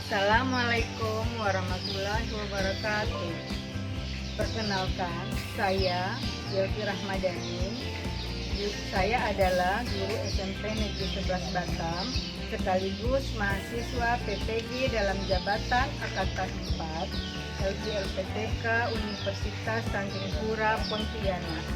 Assalamualaikum warahmatullahi wabarakatuh. Perkenalkan, saya Yelvi Rahmadani. Saya adalah guru SMP Negeri 11 Batam, sekaligus mahasiswa PPG dalam jabatan Angkatan 4 LPTK Universitas Tanjung Pura, Pontianak.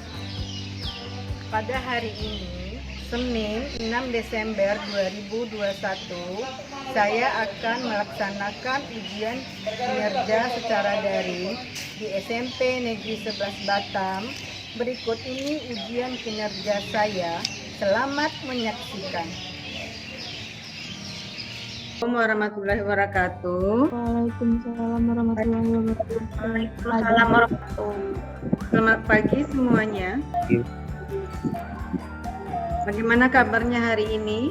Pada hari ini, Senin 6 Desember 2021, saya akan melaksanakan ujian kinerja secara daring di SMP Negeri 11 Batam. Berikut ini ujian kinerja saya. Selamat menyaksikan. Assalamualaikum warahmatullahi wabarakatuh. Waalaikumsalam warahmatullahi wabarakatuh. Waalaikumsalam warahmatullahi. Selamat pagi semuanya. Bagaimana kabarnya hari ini?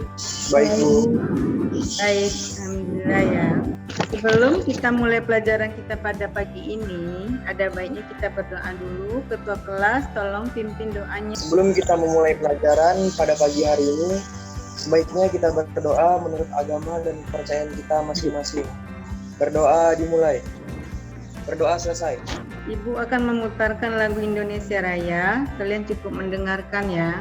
Baik, Bu. Baik, alhamdulillah ya. Sebelum kita mulai pelajaran kita pada pagi ini, ada baiknya kita berdoa dulu. Ketua kelas, tolong pimpin doanya. Sebelum kita memulai pelajaran pada pagi hari ini, sebaiknya kita berdoa menurut agama dan kepercayaan kita masing-masing. Berdoa dimulai. Berdoa selesai. Ibu akan memutarkan lagu Indonesia Raya. Kalian cukup mendengarkan ya.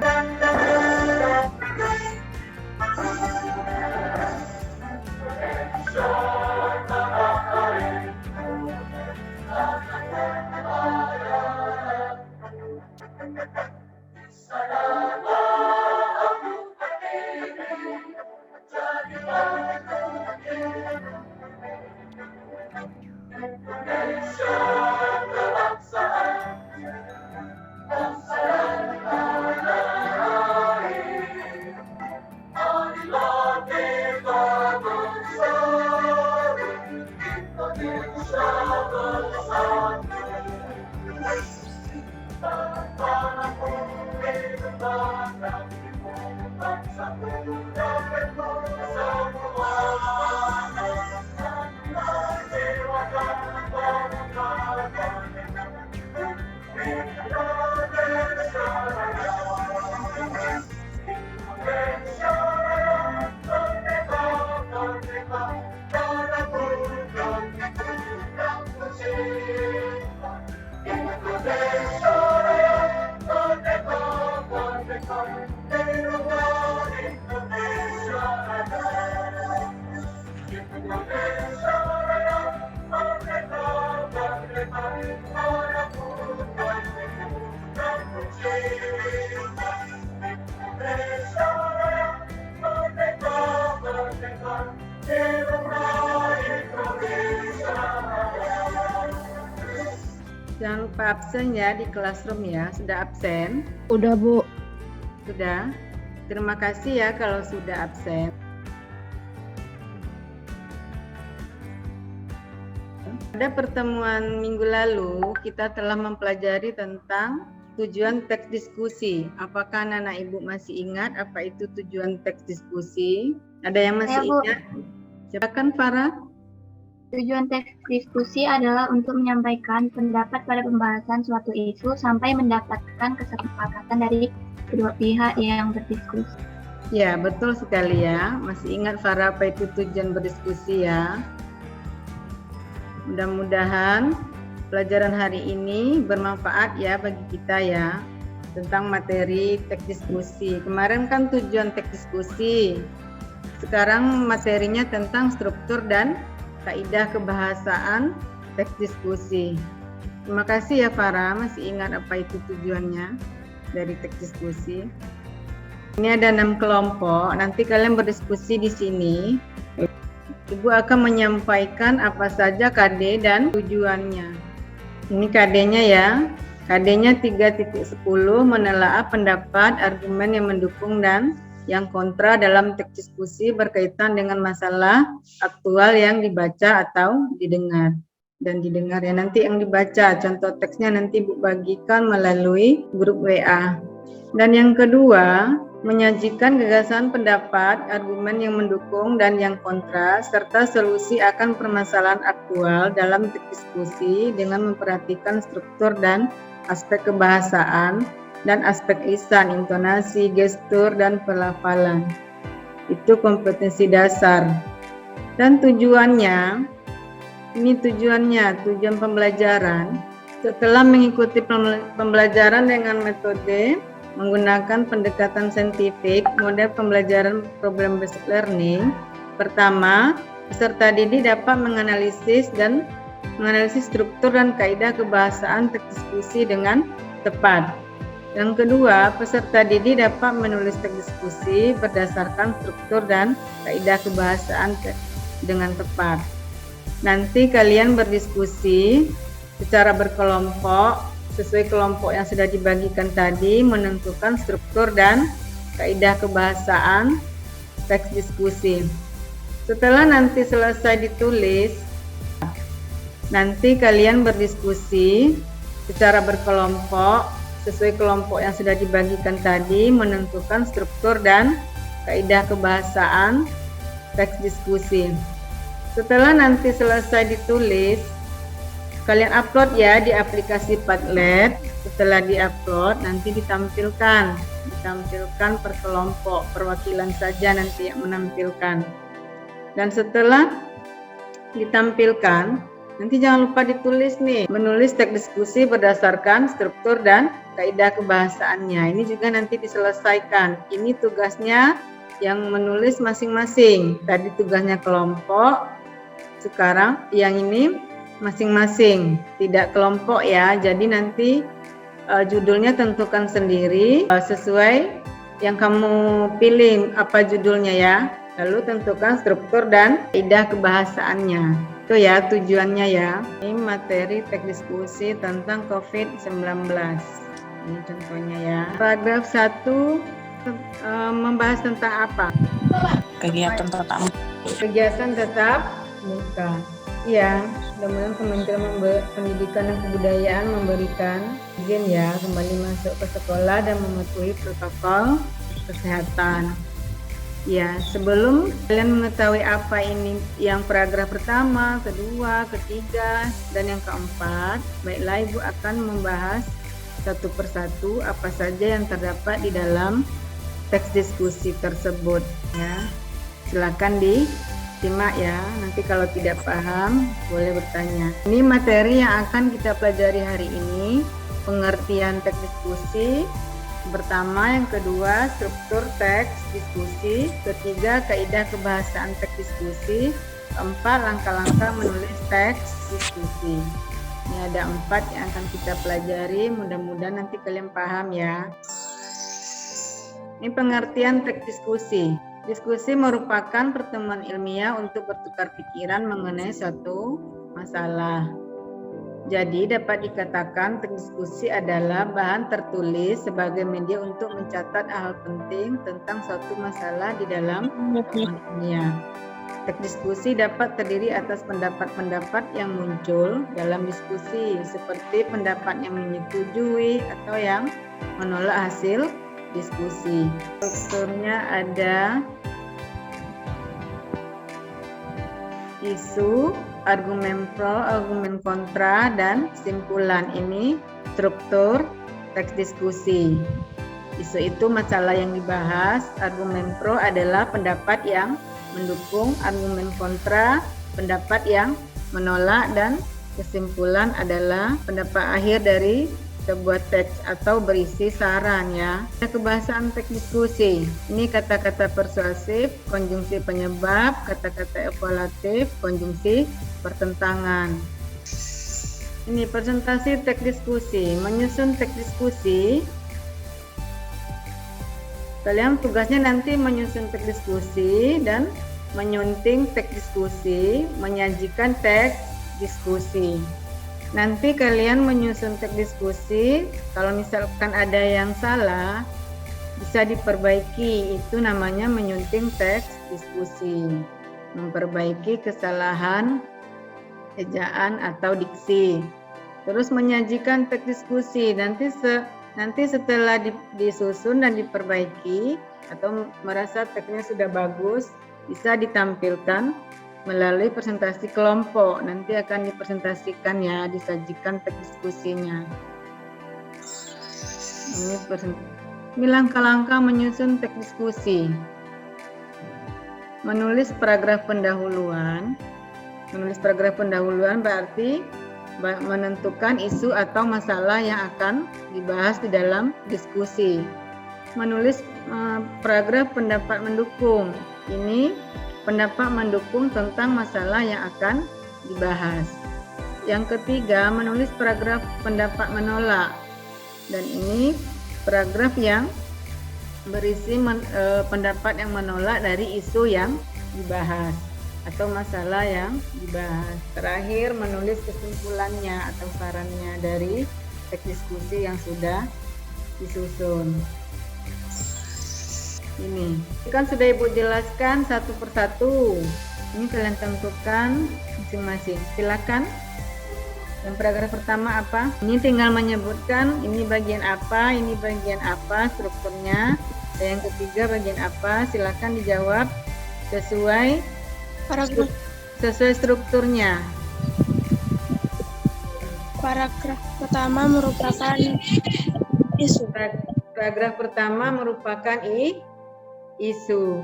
Jangan lupa absen ya di classroom ya. Sudah absen? Udah, Bu. Sudah. Terima kasih ya kalau sudah absen. Pada pertemuan minggu lalu, kita telah mempelajari tentang tujuan teks diskusi. Apakah anak-anak Ibu masih ingat apa itu tujuan teks diskusi? Ada yang masih ingat? Silakan Farah. Tujuan teks diskusi adalah untuk menyampaikan pendapat pada pembahasan suatu isu sampai mendapatkan kesepakatan dari kedua pihak yang berdiskusi. Ya, betul sekali ya. Masih ingat Farah apa itu tujuan berdiskusi ya? Mudah-mudahan pelajaran hari ini bermanfaat ya bagi kita ya tentang materi teks diskusi. Kemarin kan tujuan teks diskusi. Sekarang materinya tentang struktur dan kaidah kebahasaan teks diskusi. Terima kasih ya Farah, masih ingat apa itu tujuannya dari teks diskusi. Ini ada 6 kelompok, nanti kalian berdiskusi di sini. Ibu akan menyampaikan apa saja KD dan tujuannya. Ini KD-nya ya. KD-nya 3.10 menelaah pendapat, argumen yang mendukung dan yang kontra dalam teks diskusi berkaitan dengan masalah aktual yang dibaca atau didengar. Dan didengar ya, nanti yang dibaca, contoh teksnya nanti Ibu bagikan melalui grup WA. Dan yang kedua, menyajikan gagasan pendapat, argumen yang mendukung dan yang kontra, serta solusi akan permasalahan aktual dalam teks diskusi dengan memperhatikan struktur dan aspek kebahasaan, dan aspek lisan, intonasi, gestur, dan pelafalan. Itu kompetensi dasar. Dan tujuannya, tujuan pembelajaran. Setelah mengikuti pembelajaran dengan metode menggunakan pendekatan saintifik, model pembelajaran problem based learning. Pertama, peserta didik dapat menganalisis struktur dan kaidah kebahasaan teks diskusi dengan tepat. Yang kedua, peserta didik dapat menulis teks diskusi berdasarkan struktur dan kaidah kebahasaan dengan tepat. Nanti kalian berdiskusi secara berkelompok sesuai kelompok yang sudah dibagikan tadi, menentukan struktur dan kaidah kebahasaan teks diskusi. Setelah nanti selesai ditulis, nanti kalian berdiskusi secara berkelompok sesuai kelompok yang sudah dibagikan tadi, menentukan struktur dan kaidah kebahasaan teks diskusi. Setelah nanti selesai ditulis, kalian upload ya di aplikasi Padlet. Setelah diupload, nanti ditampilkan per kelompok, perwakilan saja nanti yang menampilkan. Dan setelah ditampilkan, nanti jangan lupa ditulis nih, menulis teks diskusi berdasarkan struktur dan kaidah kebahasaannya. Ini juga nanti diselesaikan. Ini tugasnya yang menulis masing-masing. Tadi tugasnya kelompok, sekarang yang ini masing-masing, tidak kelompok ya. Jadi nanti judulnya tentukan sendiri sesuai yang kamu pilih apa judulnya ya. Lalu tentukan struktur dan kaidah kebahasaannya. Itu ya tujuannya ya. Ini materi teks diskusi tentang COVID-19. Ini contohnya ya. Paragraf 1 membahas tentang apa? Kegiatan tatap muka. Kegiatan tatap muka. Ya, mudah-mudahan Kementerian Pendidikan dan Kebudayaan memberikan izin ya kembali masuk ke sekolah dan mematuhi protokol kesehatan. Ya, sebelum kalian mengetahui apa ini yang paragraf pertama, kedua, ketiga, dan yang keempat, baiklah Ibu akan membahas satu persatu apa saja yang terdapat di dalam teks diskusi tersebut ya. Silakan disimak ya, nanti kalau tidak paham boleh bertanya. Ini materi yang akan kita pelajari hari ini, pengertian teks diskusi. Pertama, yang kedua struktur teks diskusi, ketiga kaidah kebahasaan teks diskusi, keempat langkah-langkah menulis teks diskusi. Ini ada 4 yang akan kita pelajari, mudah-mudahan nanti kalian paham ya. Ini pengertian teks diskusi. Diskusi merupakan pertemuan ilmiah untuk bertukar pikiran mengenai suatu masalah. Jadi dapat dikatakan teks diskusi adalah bahan tertulis sebagai media untuk mencatat hal penting tentang suatu masalah di dalam pertemuan ilmiah. Teks diskusi dapat terdiri atas pendapat-pendapat yang muncul dalam diskusi, seperti pendapat yang menyetujui atau yang menolak hasil diskusi. Strukturnya ada isu, argumen pro, argumen kontra, dan kesimpulan. Ini struktur teks diskusi. Isu itu masalah yang dibahas, argumen pro adalah pendapat yang mendukung, argumen kontra pendapat yang menolak, dan kesimpulan adalah pendapat akhir dari sebuah teks atau berisi saran ya. Kebahasaan teks diskusi. Ini kata-kata persuasif, konjungsi penyebab, kata-kata evaluatif, konjungsi pertentangan. Ini presentasi teks diskusi. Menyusun teks diskusi. Kalian tugasnya nanti menyusun teks diskusi dan menyunting teks diskusi, menyajikan teks diskusi. Nanti kalian menyusun teks diskusi, kalau misalkan ada yang salah bisa diperbaiki, itu namanya menyunting teks diskusi. Memperbaiki kesalahan ejaan atau diksi. Terus menyajikan teks diskusi, nanti setelah disusun dan diperbaiki atau merasa teksnya sudah bagus, bisa ditampilkan melalui presentasi kelompok. Nanti akan dipresentasikan ya, disajikan teks diskusinya. Ini langkah-langkah menyusun teks diskusi. menulis paragraf pendahuluan. Menulis paragraf pendahuluan berarti menentukan isu atau masalah yang akan dibahas di dalam diskusi. Menulis paragraf pendapat mendukung. Ini pendapat mendukung tentang masalah yang akan dibahas. Yang ketiga, menulis paragraf pendapat menolak. Dan ini paragraf yang berisi pendapat yang menolak dari isu yang dibahas atau masalah yang dibahas. Terakhir, menulis kesimpulannya atau sarannya dari teks diskusi yang sudah disusun. Ini kan sudah Ibu jelaskan satu persatu. Ini kalian tentukan masing-masing. Silakan. Yang paragraf pertama apa? Ini tinggal menyebutkan ini bagian apa, ini bagian apa strukturnya. Dan yang ketiga bagian apa? Silakan dijawab sesuai strukturnya. Paragraf pertama merupakan isu. Paragraf pertama merupakan isu.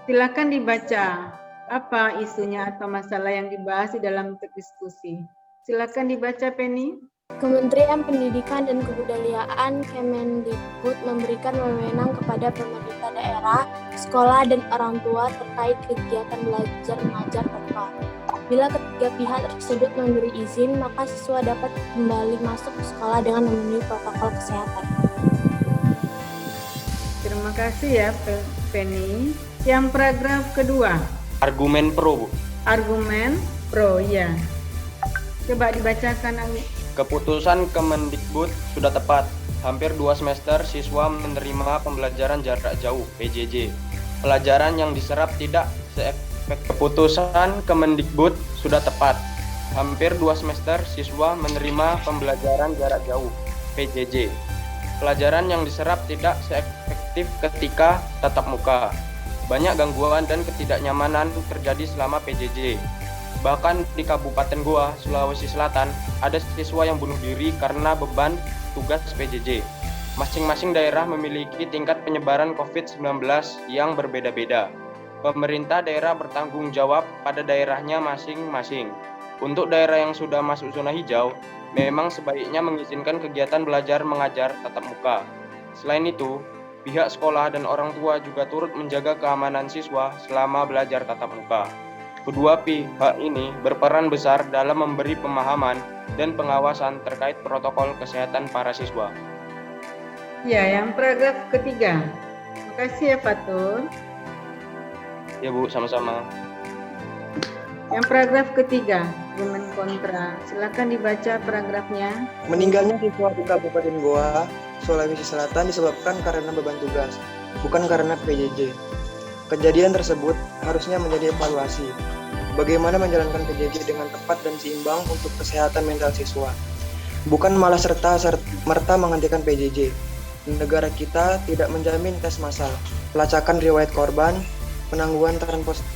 Silakan dibaca apa isunya atau masalah yang dibahas di dalam teks diskusi. Silakan dibaca, Penny. Kementerian Pendidikan dan Kebudayaan Kemendikbud memberikan wewenang kepada pemerintah daerah, sekolah, dan orang tua terkait kegiatan belajar mengajar tepat. Bila ketiga pihak tersebut memberi izin, maka siswa dapat kembali masuk ke sekolah dengan memenuhi protokol kesehatan. Terima kasih ya, Penny. Yang paragraf kedua. Argumen pro, Bu. Argumen pro, ya. Coba dibacakan. Keputusan Kemendikbud sudah tepat. Hampir 2 semester siswa menerima pembelajaran jarak jauh (PJJ). Pelajaran yang diserap tidak seefektif. Keputusan Kemendikbud sudah tepat. Hampir 2 semester siswa menerima pembelajaran jarak jauh (PJJ). Pelajaran yang diserap tidak seefektif ketika tatap muka. Banyak gangguan dan ketidaknyamanan terjadi selama PJJ. Bahkan di Kabupaten Goa, Sulawesi Selatan, ada siswa yang bunuh diri karena beban tugas PJJ. Masing-masing daerah memiliki tingkat penyebaran COVID-19 yang berbeda-beda. Pemerintah daerah bertanggung jawab pada daerahnya masing-masing. Untuk daerah yang sudah masuk zona hijau, memang sebaiknya mengizinkan kegiatan belajar mengajar tatap muka. Selain itu, pihak sekolah dan orang tua juga turut menjaga keamanan siswa selama belajar tatap muka. Kedua pihak ini berperan besar dalam memberi pemahaman dan pengawasan terkait protokol kesehatan para siswa. Ya, yang paragraf ketiga. Terima kasih ya, Fatul. Ya, Bu, sama-sama. Yang paragraf ketiga, argumen kontra. Silakan dibaca paragrafnya. Meninggalnya siswa di Kabupaten Goa, Sulawesi Selatan disebabkan karena beban tugas, bukan karena PJJ. Kejadian tersebut harusnya menjadi evaluasi. Bagaimana menjalankan PJJ dengan tepat dan seimbang untuk kesehatan mental siswa. Bukan malah serta-merta menghentikan PJJ. Negara kita tidak menjamin tes massal, pelacakan riwayat korban, penangguhan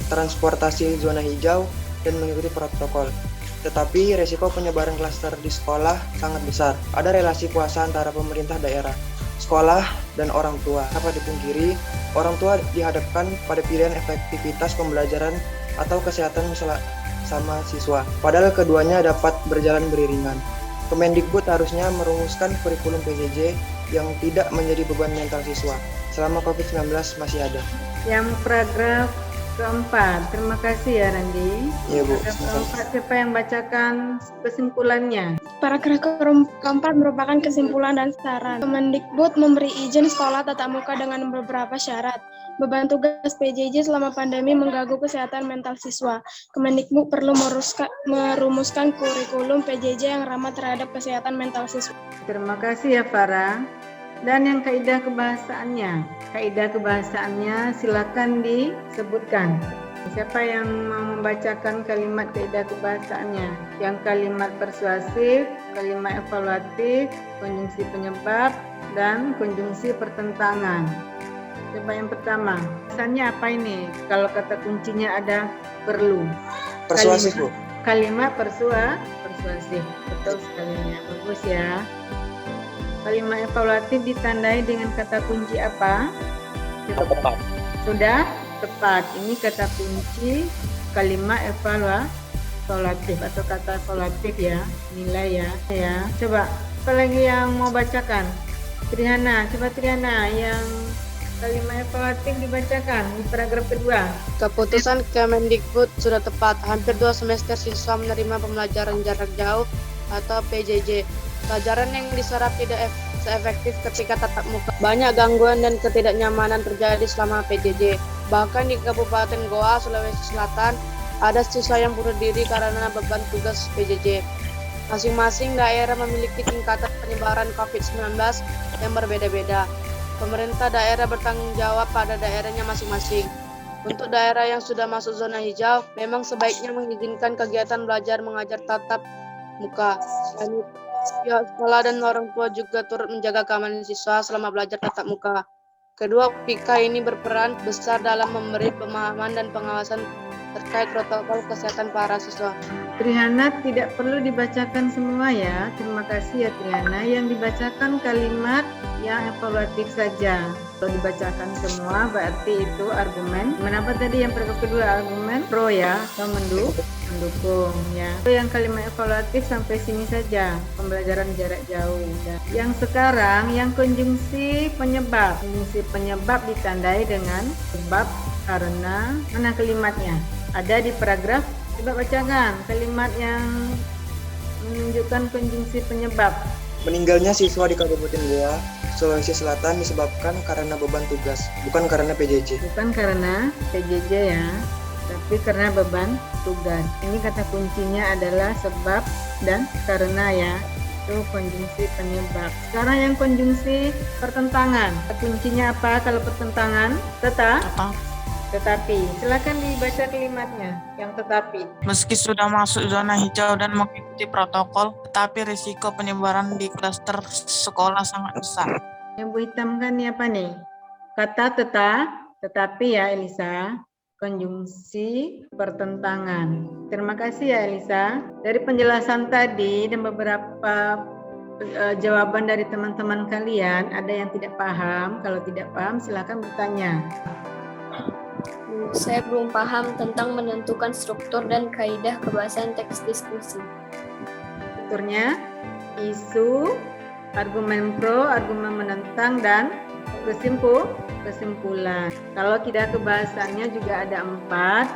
transportasi zona hijau, dan mengikuti protokol. Tetapi resiko penyebaran klaster di sekolah sangat besar. Ada relasi kuasa antara pemerintah daerah, sekolah, dan orang tua. Tanpa dipungkiri, orang tua dihadapkan pada pilihan efektivitas pembelajaran atau kesehatan sama siswa. Padahal keduanya dapat berjalan beriringan. Kemendikbud harusnya merumuskan kurikulum PJJ yang tidak menjadi beban mental siswa selama COVID-19 masih ada. Yang paragraf keempat. Terima kasih ya, Randi. Iya, Bu. Paragraf keempat, siapa yang bacakan kesimpulannya? Paragraf keempat merupakan kesimpulan dan saran. Kemendikbud memberi izin sekolah tatap muka dengan beberapa syarat. Beban tugas PJJ selama pandemi mengganggu kesehatan mental siswa. Kemendikbud perlu merumuskan kurikulum PJJ yang ramah terhadap kesehatan mental siswa. Terima kasih ya, Farah. Dan yang kaidah kebahasaannya. Kaidah kebahasaannya silakan disebutkan. Siapa yang mau membacakan kalimat kaidah kebahasaannya? Yang kalimat persuasif, kalimat evaluatif, konjungsi penyebab, dan konjungsi pertentangan. Coba yang pertama. Pesannya apa ini? Kalau kata kuncinya ada perlu. Persuasif, Bu. Kalimat persuasif. Betul sekali ya. Bagus ya. Kalimat evaluatif ditandai dengan kata kunci apa? Tepat. Sudah? tepat. Ini kata kunci kalimat evaluatif atau kata evaluatif ya, nilai ya. Coba apalagi yang mau bacakan? Triana, coba Triana yang kalimat evaluatif dibacakan di paragraf kedua. Keputusan Kemendikbud sudah tepat. Hampir 2 semester siswa menerima pembelajaran jarak jauh atau PJJ. Pelajaran yang diserap tidak seefektif ketika tatap muka. Banyak gangguan dan ketidaknyamanan terjadi selama PJJ. Bahkan di Kabupaten Goa, Sulawesi Selatan, ada siswa yang bunuh diri karena beban tugas PJJ. Masing-masing daerah memiliki tingkatan penyebaran COVID-19 yang berbeda-beda. Pemerintah daerah bertanggung jawab pada daerahnya masing-masing. Untuk daerah yang sudah masuk zona hijau, memang sebaiknya mengizinkan kegiatan belajar mengajar tatap muka. Selain itu, pihak sekolah dan orang tua juga turut menjaga keamanan siswa selama belajar tatap muka. Kedua pihak ini berperan besar dalam memberi pemahaman dan pengawasan terkait protokol kesehatan para siswa. Triana tidak perlu dibacakan semua ya. Terima kasih ya Triana. Yang dibacakan kalimat yang evaluatif saja. Kalau dibacakan semua berarti itu argumen. Kenapa tadi yang kedua argumen pro ya atau mendukung ya. Yang kalimat evaluatif sampai sini saja. Pembelajaran jarak jauh. Ya. Yang sekarang yang konjungsi penyebab. Konjungsi penyebab ditandai dengan sebab, karena. Mana kalimatnya? Ada di paragraf. Coba bacakan kalimat yang menunjukkan konjungsi penyebab. Meninggalnya siswa di Kabupaten Goa, Sulawesi Selatan disebabkan karena beban tugas, bukan karena PJJ. Bukan karena PJJ ya, tapi karena beban tugas. Ini kata kuncinya adalah sebab dan karena ya. Itu konjungsi penyebab. Sekarang yang konjungsi pertentangan. Kuncinya apa kalau pertentangan? Tetapi. Silakan dibaca kalimatnya yang tetapi. Meski sudah masuk zona hijau dan mengikuti protokol, tetapi risiko penyebaran di klaster sekolah sangat besar. Yang Bu hitamkan ini apa nih? Kata tetapi ya Elisa. Konjungsi pertentangan. Terima kasih ya Elisa. Dari penjelasan tadi dan beberapa jawaban dari teman-teman kalian, ada yang tidak paham? Kalau tidak paham silakan bertanya. Saya belum paham tentang menentukan struktur dan kaidah kebahasaan teks diskusi. Strukturnya isu, argumen pro, argumen menentang, dan kesimpulan. Kalau kaidah kebahasaannya juga ada 4.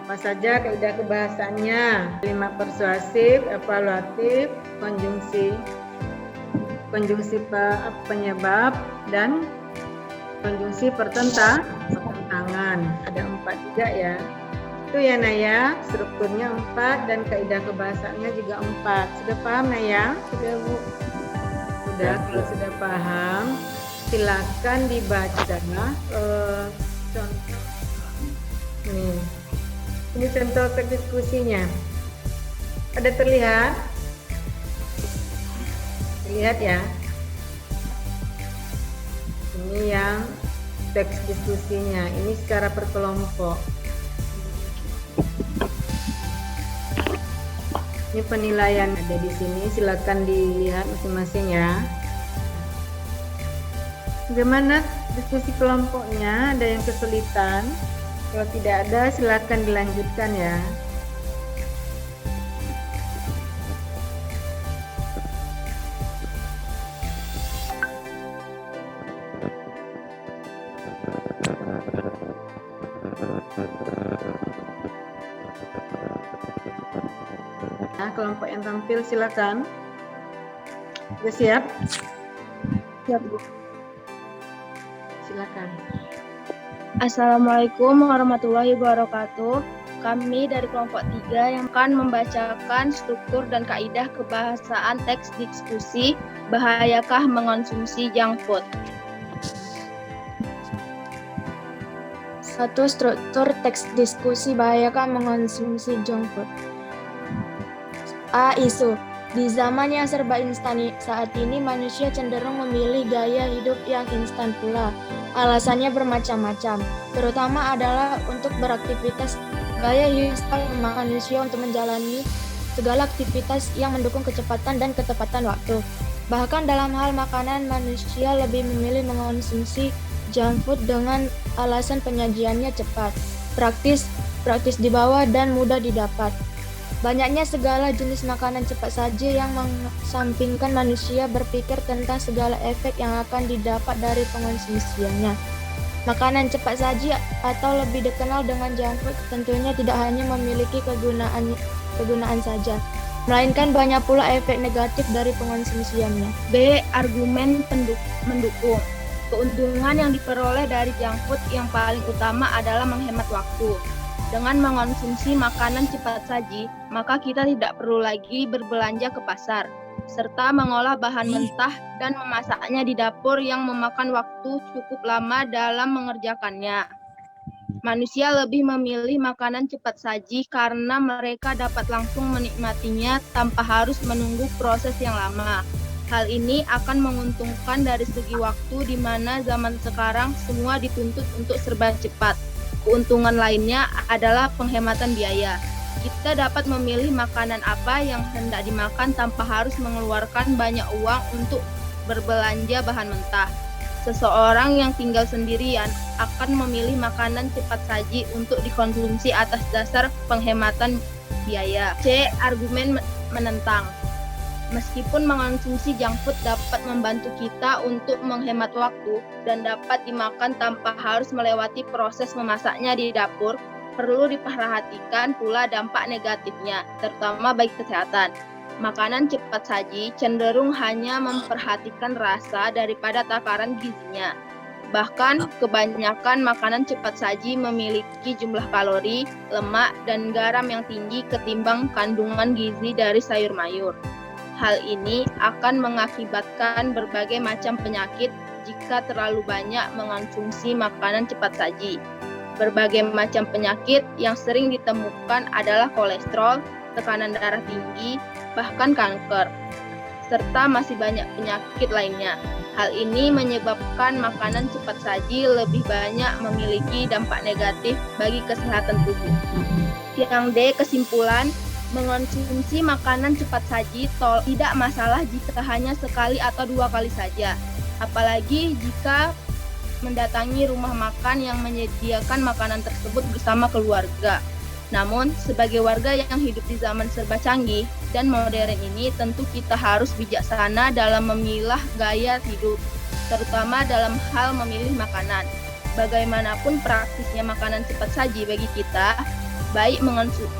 Apa saja kaidah kebahasaannya? Kalimat persuasif, evaluatif, konjungsi penyebab, dan konjungsi pertentangan. Ada 4 juga ya. Itu ya Naya, strukturnya 4 dan kaidah kebahasaannya juga 4. Sudah paham Naya? Sudah Bu? Sudah, kalau sudah paham silakan dibaca contoh. Nih. Ini contoh teks diskusinya. Ada terlihat? Terlihat ya? Ini yang teks diskusinya. Ini secara berkelompok. Ini penilaian ada di sini. Silakan dilihat masing-masing ya. Bagaimana diskusi kelompoknya? Ada yang kesulitan? Kalau tidak ada, silakan dilanjutkan ya. Nah, kelompok yang tampil silakan. Sudah siap? Siap, Bu. Silakan. Assalamualaikum warahmatullahi wabarakatuh. Kami dari kelompok 3 yang akan membacakan struktur dan kaidah kebahasaan teks diskusi bahayakah mengonsumsi junk food. 1. Struktur teks diskusi bahayakah mengonsumsi junk food. A. Isu. Di zaman yang serba instan saat ini, manusia cenderung memilih gaya hidup yang instan pula. Alasannya bermacam-macam, terutama adalah untuk beraktivitas. Gaya hidup manusia untuk menjalani segala aktivitas yang mendukung kecepatan dan ketepatan waktu. Bahkan dalam hal makanan, manusia lebih memilih mengonsumsi junk food dengan alasan penyajiannya cepat, praktis dibawa dan mudah didapat. Banyaknya segala jenis makanan cepat saji yang mengesampingkan manusia berpikir tentang segala efek yang akan didapat dari pengonsumsiannya. Makanan cepat saji atau lebih dikenal dengan junk food tentunya tidak hanya memiliki kegunaan saja, melainkan banyak pula efek negatif dari pengonsumsiannya. B. Argumen mendukung. Keuntungan yang diperoleh dari junk food yang paling utama adalah menghemat waktu. Dengan mengonsumsi makanan cepat saji, maka kita tidak perlu lagi berbelanja ke pasar, serta mengolah bahan mentah dan memasaknya di dapur yang memakan waktu cukup lama dalam mengerjakannya. Manusia lebih memilih makanan cepat saji karena mereka dapat langsung menikmatinya tanpa harus menunggu proses yang lama. Hal ini akan menguntungkan dari segi waktu di mana zaman sekarang semua dituntut untuk serba cepat. Keuntungan lainnya adalah penghematan biaya. Kita dapat memilih makanan apa yang hendak dimakan tanpa harus mengeluarkan banyak uang untuk berbelanja bahan mentah. Seseorang yang tinggal sendirian akan memilih makanan cepat saji untuk dikonsumsi atas dasar penghematan biaya. C. Argumen menentang. Meskipun mengonsumsi junk food dapat membantu kita untuk menghemat waktu dan dapat dimakan tanpa harus melewati proses memasaknya di dapur, perlu diperhatikan pula dampak negatifnya, terutama bagi kesehatan. Makanan cepat saji cenderung hanya memperhatikan rasa daripada takaran gizinya. Bahkan kebanyakan makanan cepat saji memiliki jumlah kalori, lemak, dan garam yang tinggi ketimbang kandungan gizi dari sayur mayur. Hal ini akan mengakibatkan berbagai macam penyakit jika terlalu banyak mengonsumsi makanan cepat saji. Berbagai macam penyakit yang sering ditemukan adalah kolesterol, tekanan darah tinggi, bahkan kanker, serta masih banyak penyakit lainnya. Hal ini menyebabkan makanan cepat saji lebih banyak memiliki dampak negatif bagi kesehatan tubuh. Yang D. Kesimpulan, mengonsumsi makanan cepat saji tidak masalah jika hanya sekali atau 2 kali saja, apalagi jika mendatangi rumah makan yang menyediakan makanan tersebut bersama keluarga. Namun, sebagai warga yang hidup di zaman serba canggih dan modern ini, tentu kita harus bijaksana dalam memilah gaya hidup, terutama dalam hal memilih makanan. Bagaimanapun praktisnya makanan cepat saji bagi kita,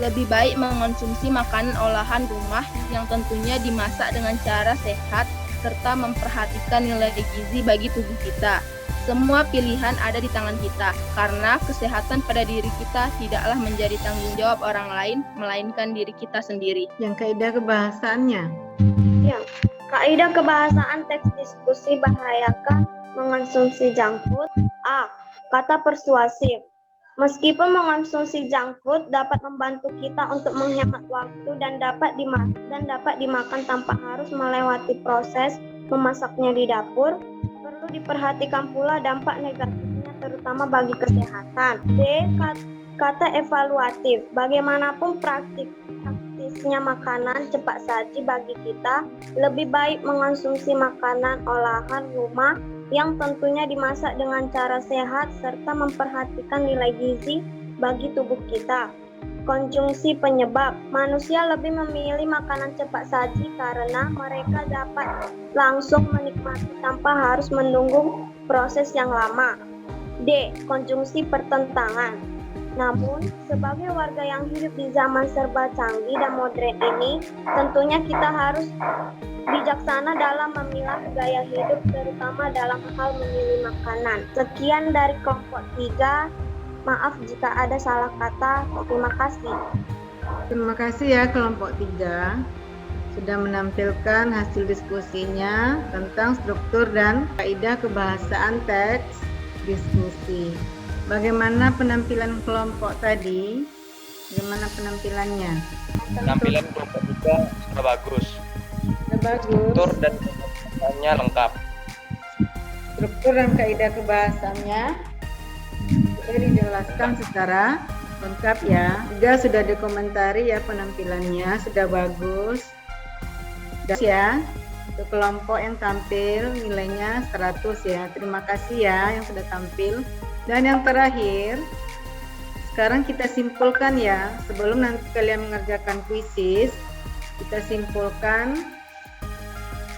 lebih baik mengonsumsi makanan olahan rumah yang tentunya dimasak dengan cara sehat serta memperhatikan nilai gizi bagi tubuh kita. Semua pilihan ada di tangan kita, karena kesehatan pada diri kita tidaklah menjadi tanggung jawab orang lain, melainkan diri kita sendiri. Yang kaidah kebahasaannya. Ya, kaidah kebahasaan teks diskusi bahayakan mengonsumsi junk food. A. Kata persuasif. Meskipun mengonsumsi junk food dapat membantu kita untuk menghemat waktu dan dapat dimakan tanpa harus melewati proses memasaknya di dapur, perlu diperhatikan pula dampak negatifnya terutama bagi kesehatan. D. Kata evaluatif. Bagaimanapun praktisnya makanan cepat saji bagi kita, lebih baik mengonsumsi makanan olahan rumah yang tentunya dimasak dengan cara sehat serta memperhatikan nilai gizi bagi tubuh kita. Konjungsi penyebab. Manusia lebih memilih makanan cepat saji karena mereka dapat langsung menikmati tanpa harus menunggu proses yang lama. D. Konjungsi pertentangan. Namun, sebagai warga yang hidup di zaman serba canggih dan modern ini, tentunya kita harus bijaksana dalam memilah gaya hidup, terutama dalam hal memilih makanan. Sekian dari kelompok 3. Maaf jika ada salah kata. Terima kasih. Terima kasih ya kelompok 3 sudah menampilkan hasil diskusinya tentang struktur dan kaidah kebahasaan teks diskusi. Bagaimana penampilan kelompok tadi? Bagaimana penampilannya? Penampilan kelompok 3 sudah bagus. Sudah bagus. Struktur dan kebahasaannya lengkap. Struktur dan kaidah kebahasannya sudah dijelaskan secara lengkap ya. Juga sudah dikomentari ya penampilannya sudah bagus. Dan ya, Untuk kelompok yang tampil nilainya 100 ya. Terima kasih ya yang sudah tampil. Dan yang terakhir, sekarang kita simpulkan ya. Sebelum nanti kalian mengerjakan kuisis, kita simpulkan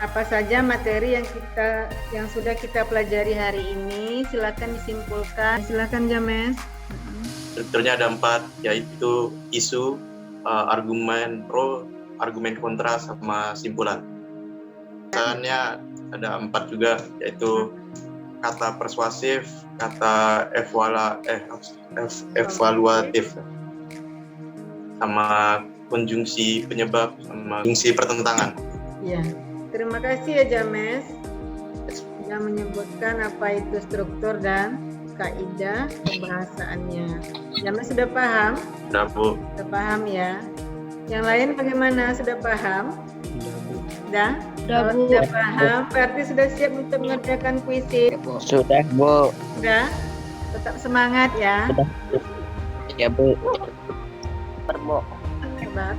apa saja materi yang sudah kita pelajari hari ini. Silakan disimpulkan. Silakan James. Strukturnya ada 4, yaitu isu, argumen pro, argumen kontra, sama simpulan. Misalnya ada 4 juga, yaitu kata persuasif, kata evaluatif, sama konjungsi penyebab, sama fungsi pertentangan. Ya, terima kasih ya James sudah menyebutkan apa itu struktur dan kaidah pembahasannya. James sudah paham? Sudah, Bu. Sudah paham ya. Yang lain bagaimana? Sudah paham? Sudah? Kalau Bu. sudah paham, berarti sudah siap untuk mengerjakan kuisis. Sudah, Bu. Sudah? Tetap semangat ya. Ya, Bu. Bu. Hebat.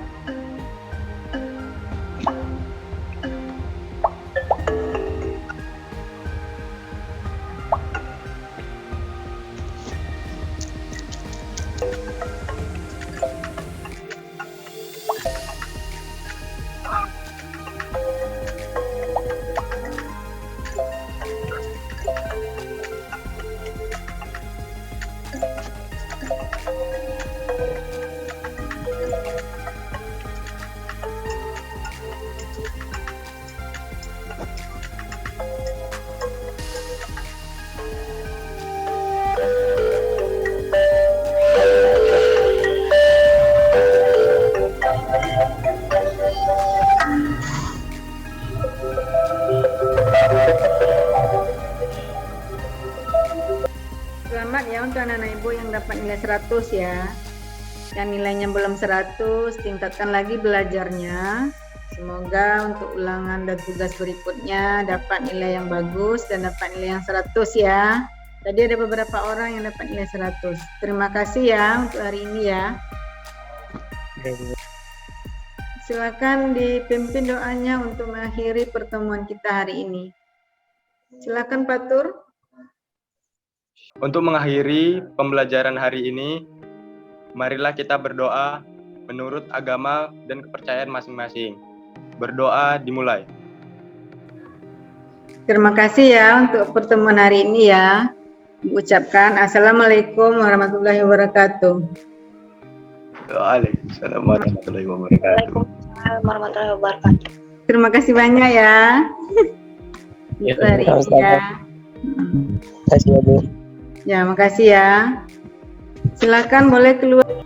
Selamat ya untuk anak-anak ibu yang dapat nilai 100 ya. Yang nilainya belum 100, tingkatkan lagi belajarnya. Semoga untuk ulangan dan tugas berikutnya dapat nilai yang bagus dan dapat nilai yang 100 ya. Tadi ada beberapa orang yang dapat nilai 100. Terima kasih ya untuk hari ini ya. Silakan dipimpin doanya untuk mengakhiri pertemuan kita hari ini. Silakan Pak Tur. Untuk mengakhiri pembelajaran hari ini, marilah kita berdoa menurut agama dan kepercayaan masing-masing. Berdoa dimulai. Terima kasih ya untuk pertemuan hari ini ya. Ucapkan Assalamualaikum warahmatullahi wabarakatuh. Waalaikumsalam warahmatullahi wabarakatuh. Waalaikumsalam warahmatullahi wabarakatuh. Terima kasih banyak ya. Ya, Untuk hari ini ya. Terima kasih, Bu. Ya, makasih ya. Silakan boleh keluar.